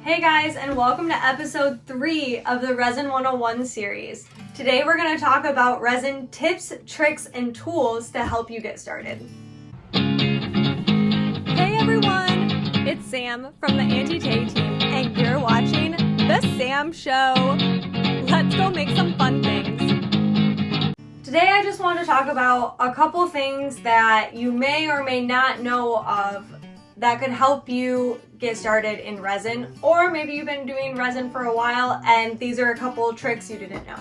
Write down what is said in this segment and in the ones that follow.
Hey guys, and welcome to episode 3 of the Resin 101 series. Today we're going to talk about resin tips, tricks, and tools to help you get started. Hey everyone, it's Sam from the Auntie team, and you're watching The Sam Show. Let's go make some fun things. Today I just want to talk about a couple things that you may or may not know of that could help you get started in resin, or maybe you've been doing resin for a while and these are a couple tricks you didn't know.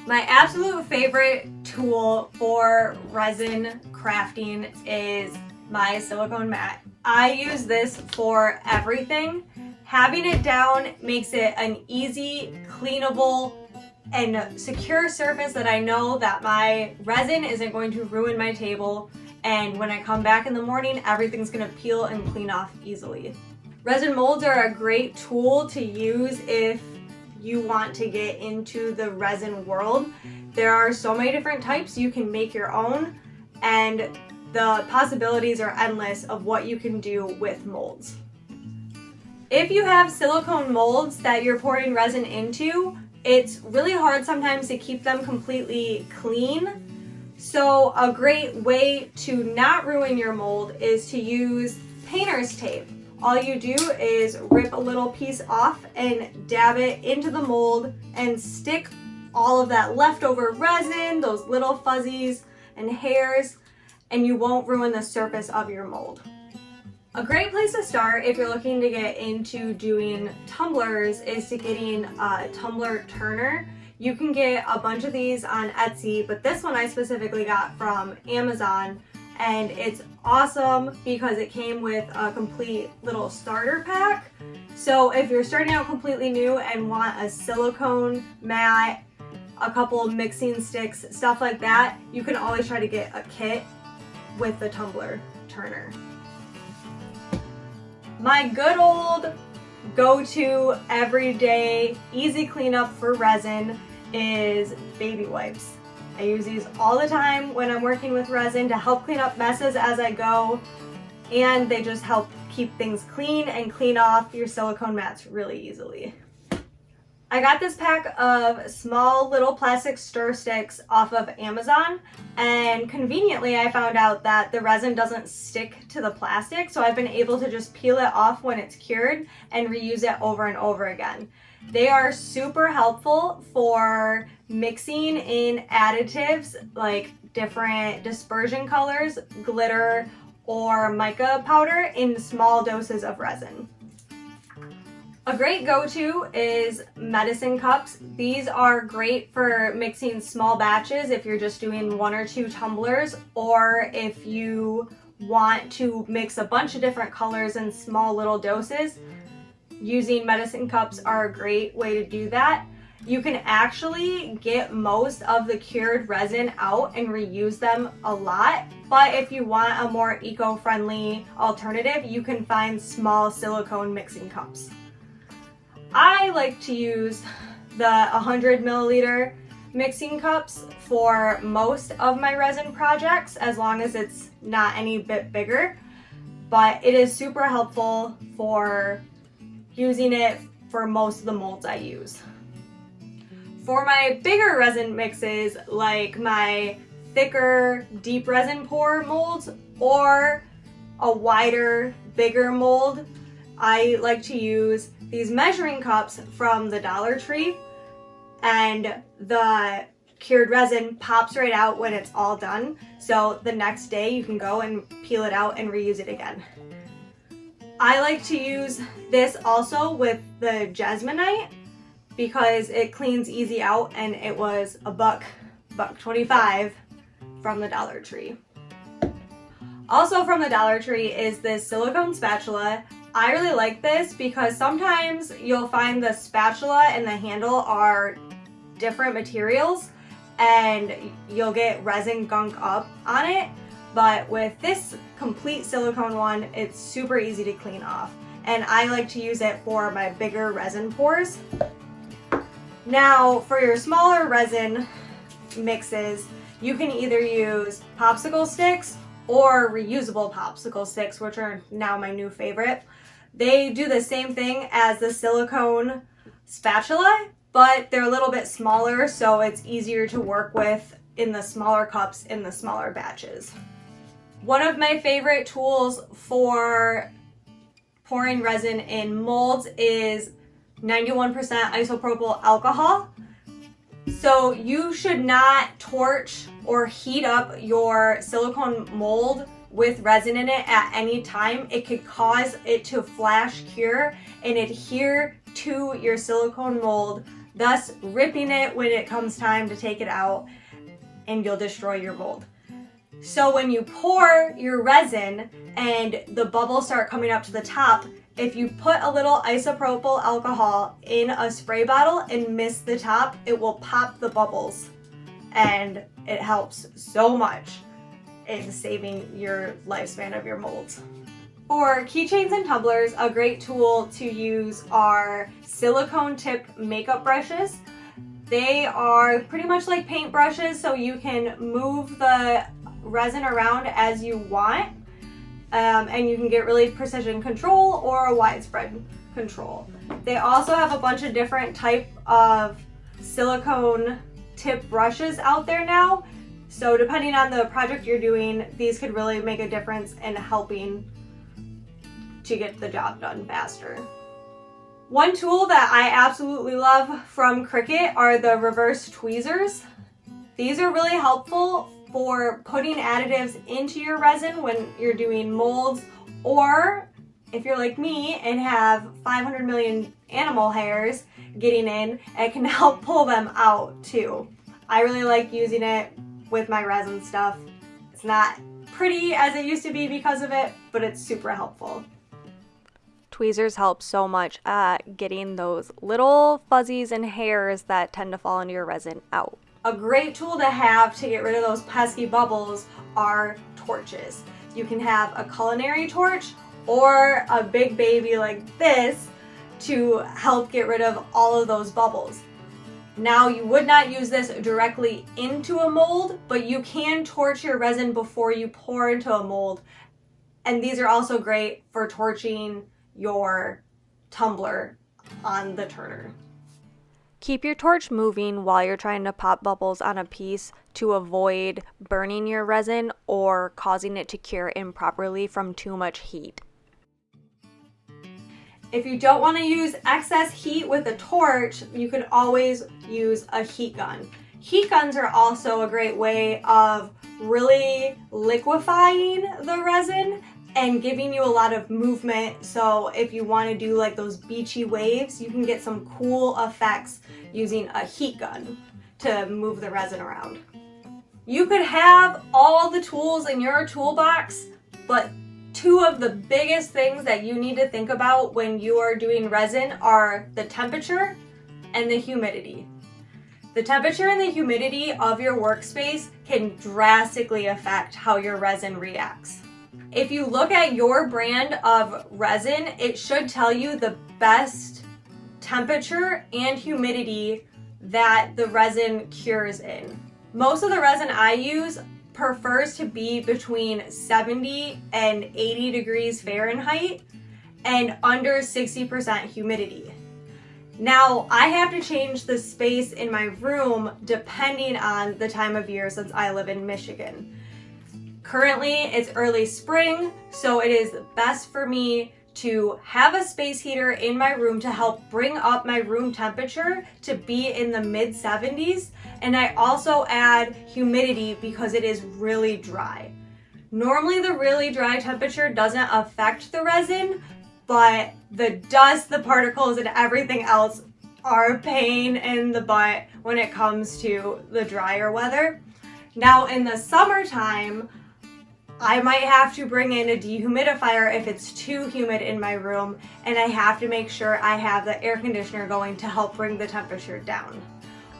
My absolute favorite tool for resin crafting is my silicone mat. I use this for everything. Having it down makes it an easy, cleanable, and secure surface that I know that my resin isn't going to ruin my table, and when I come back in the morning, everything's gonna peel and clean off easily. Resin molds are a great tool to use if you want to get into the resin world. There are so many different types. You can make your own, and the possibilities are endless of what you can do with molds. If you have silicone molds that you're pouring resin into, it's really hard sometimes to keep them completely clean. So a great way to not ruin your mold is to use painter's tape. All you do is rip a little piece off and dab it into the mold and stick all of that leftover resin, those little fuzzies and hairs, and you won't ruin the surface of your mold. A great place to start if you're looking to get into doing tumblers is to getting a tumbler turner. You can get a bunch of these on Etsy, but this one I specifically got from Amazon, and it's awesome because it came with a complete little starter pack. So if you're starting out completely new and want a silicone mat, a couple of mixing sticks, stuff like that, you can always try to get a kit with the tumbler turner. My good old go-to everyday easy cleanup for resin is baby wipes. I use these all the time when I'm working with resin to help clean up messes as I go, and they just help keep things clean and clean off your silicone mats really easily. I got this pack of small little plastic stir sticks off of Amazon, and conveniently I found out that the resin doesn't stick to the plastic, so I've been able to just peel it off when it's cured and reuse it over and over again. They are super helpful for mixing in additives like different dispersion colors, glitter, or mica powder in small doses of resin. A great go-to is medicine cups. These are great for mixing small batches if you're just doing 1 or 2 tumblers, or if you want to mix a bunch of different colors in small little doses. Using medicine cups are a great way to do that. You can actually get most of the cured resin out and reuse them a lot, but if you want a more eco-friendly alternative, you can find small silicone mixing cups. I like to use the 100 milliliter mixing cups for most of my resin projects, as long as it's not any bit bigger, but it is super helpful for using it for most of the molds I use. For my bigger resin mixes, like my thicker deep resin pour molds or a wider, bigger mold, I like to use these measuring cups from the Dollar Tree, and the cured resin pops right out when it's all done. So the next day you can go and peel it out and reuse it again. I like to use this also with the Jasmonite because it cleans easy out, and it was $1.25 from the Dollar Tree. Also from the Dollar Tree is this silicone spatula. I really like this because sometimes you'll find the spatula and the handle are different materials and you'll get resin gunk up on it. But with this complete silicone one, it's super easy to clean off. And I like to use it for my bigger resin pours. Now, for your smaller resin mixes, you can either use popsicle sticks or reusable popsicle sticks, which are now my new favorite. They do the same thing as the silicone spatula, but they're a little bit smaller, so it's easier to work with in the smaller cups in the smaller batches. One of my favorite tools for pouring resin in molds is 91% isopropyl alcohol. So you should not torch or heat up your silicone mold with resin in it at any time. It could cause it to flash cure and adhere to your silicone mold, thus ripping it when it comes time to take it out, and you'll destroy your mold. So when you pour your resin and the bubbles start coming up to the top, if you put a little isopropyl alcohol in a spray bottle and miss the top, it will pop the bubbles, and it helps so much in saving your lifespan of your molds. For keychains and tumblers, a great tool to use are silicone tip makeup brushes. They are pretty much like paint brushes, so you can move the resin around as you want, and you can get really precision control or a widespread control. They also have a bunch of different type of silicone tip brushes out there now, so depending on the project you're doing, these could really make a difference in helping to get the job done faster. One tool that I absolutely love from Cricut are the reverse tweezers. These are really helpful for putting additives into your resin when you're doing molds, or if you're like me and have 500 million animal hairs getting in, it can help pull them out too. I really like using it with my resin stuff. It's not pretty as it used to be because of it, but it's super helpful. Tweezers help so much at getting those little fuzzies and hairs that tend to fall into your resin out. A great tool to have to get rid of those pesky bubbles are torches. You can have a culinary torch or a big baby like this to help get rid of all of those bubbles. Now, you would not use this directly into a mold, but you can torch your resin before you pour into a mold. And these are also great for torching your tumbler on the turner. Keep your torch moving while you're trying to pop bubbles on a piece to avoid burning your resin or causing it to cure improperly from too much heat. If you don't want to use excess heat with a torch, you can always use a heat gun. Heat guns are also a great way of really liquefying the resin and giving you a lot of movement. So if you want to do like those beachy waves, you can get some cool effects using a heat gun to move the resin around. You could have all the tools in your toolbox, but two of the biggest things that you need to think about when you are doing resin are the temperature and the humidity. The temperature and the humidity of your workspace can drastically affect how your resin reacts. If you look at your brand of resin, it should tell you the best temperature and humidity that the resin cures in. Most of the resin I use prefers to be between 70 and 80 degrees Fahrenheit and under 60% humidity. Now, I have to change the space in my room depending on the time of year since I live in Michigan. Currently, it's early spring, so it is best for me to have a space heater in my room to help bring up my room temperature to be in the mid 70s. And I also add humidity because it is really dry. Normally, the really dry temperature doesn't affect the resin, but the dust, the particles, and everything else are a pain in the butt when it comes to the drier weather. Now, in the summertime, I might have to bring in a dehumidifier if it's too humid in my room, and I have to make sure I have the air conditioner going to help bring the temperature down.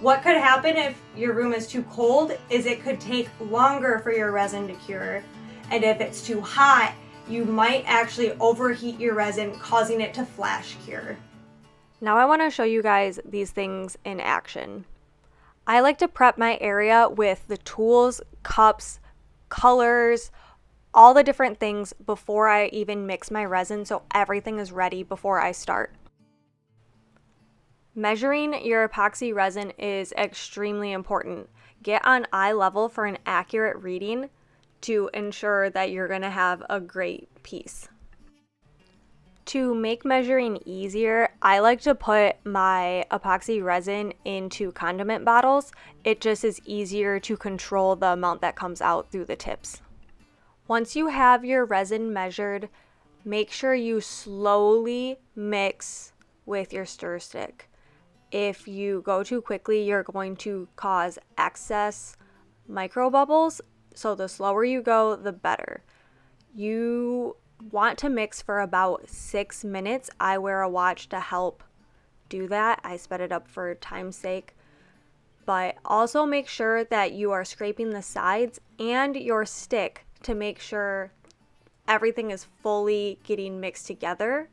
What could happen if your room is too cold is it could take longer for your resin to cure, and if it's too hot, you might actually overheat your resin, causing it to flash cure. Now I want to show you guys these things in action. I like to prep my area with the tools, cups, colors, all the different things before I even mix my resin so everything is ready before I start. Measuring your epoxy resin is extremely important. Get on eye level for an accurate reading to ensure that you're going to have a great piece. To make measuring easier, I like to put my epoxy resin into condiment bottles. It just is easier to control the amount that comes out through the tips. Once you have your resin measured, make sure you slowly mix with your stir stick. If you go too quickly, you're going to cause excess micro bubbles, so the slower you go, the better. You want to mix for about 6 minutes. I wear a watch to help do that. I sped it up for time's sake. But also make sure that you are scraping the sides and your stick to make sure everything is fully getting mixed together.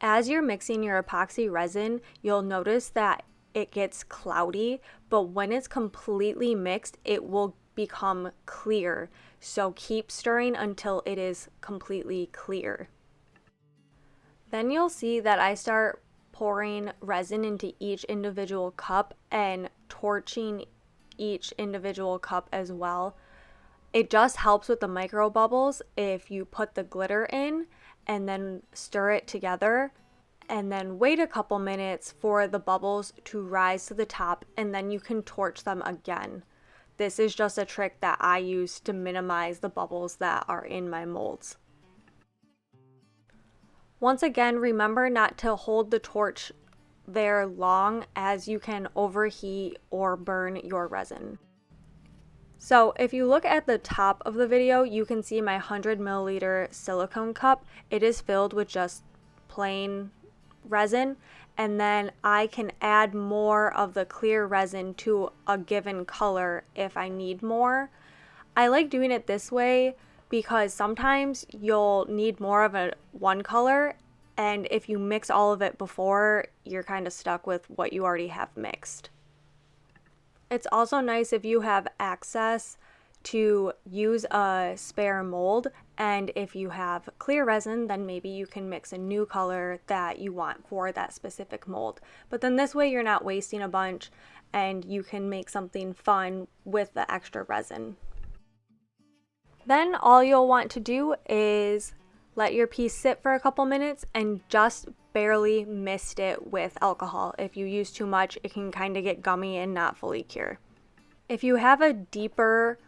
As you're mixing your epoxy resin, you'll notice that it gets cloudy, but when it's completely mixed, it will become clear. So keep stirring until it is completely clear. Then you'll see that I start pouring resin into each individual cup and torching each individual cup as well. It just helps with the micro bubbles if you put the glitter in and then stir it together and then wait a couple minutes for the bubbles to rise to the top, and then you can torch them again. This is just a trick that I use to minimize the bubbles that are in my molds. Once again, remember not to hold the torch there long, as you can overheat or burn your resin. So if you look at the top of the video, you can see my 100 milliliter silicone cup. It is filled with just plain resin, and then I can add more of the clear resin to a given color if I need more. I like doing it this way because sometimes you'll need more of one color, and if you mix all of it before, you're kind of stuck with what you already have mixed. It's also nice if you have access to use a spare mold, and if you have clear resin, then maybe you can mix a new color that you want for that specific mold. But then this way you're not wasting a bunch and you can make something fun with the extra resin. Then all you'll want to do is let your piece sit for a couple minutes and just barely mist it with alcohol. If you use too much, it can kind of get gummy and not fully cure. If you have a deeper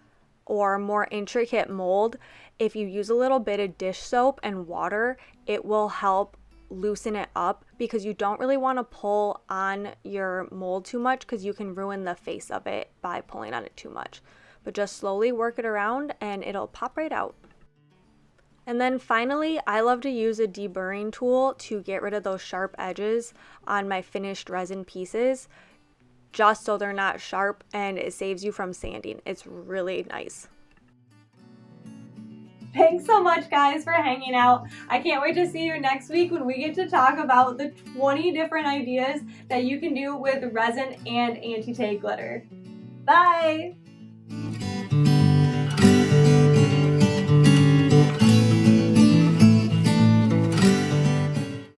or more intricate mold, if you use a little bit of dish soap and water, it will help loosen it up, because you don't really want to pull on your mold too much because you can ruin the face of it by pulling on it too much. But just slowly work it around and it'll pop right out. And then finally, I love to use a deburring tool to get rid of those sharp edges on my finished resin pieces, just so they're not sharp, and it saves you from sanding. It's really nice. Thanks so much, guys, for hanging out. I can't wait to see you next week when we get to talk about the 20 different ideas that you can do with resin and anti-tay glitter. Bye!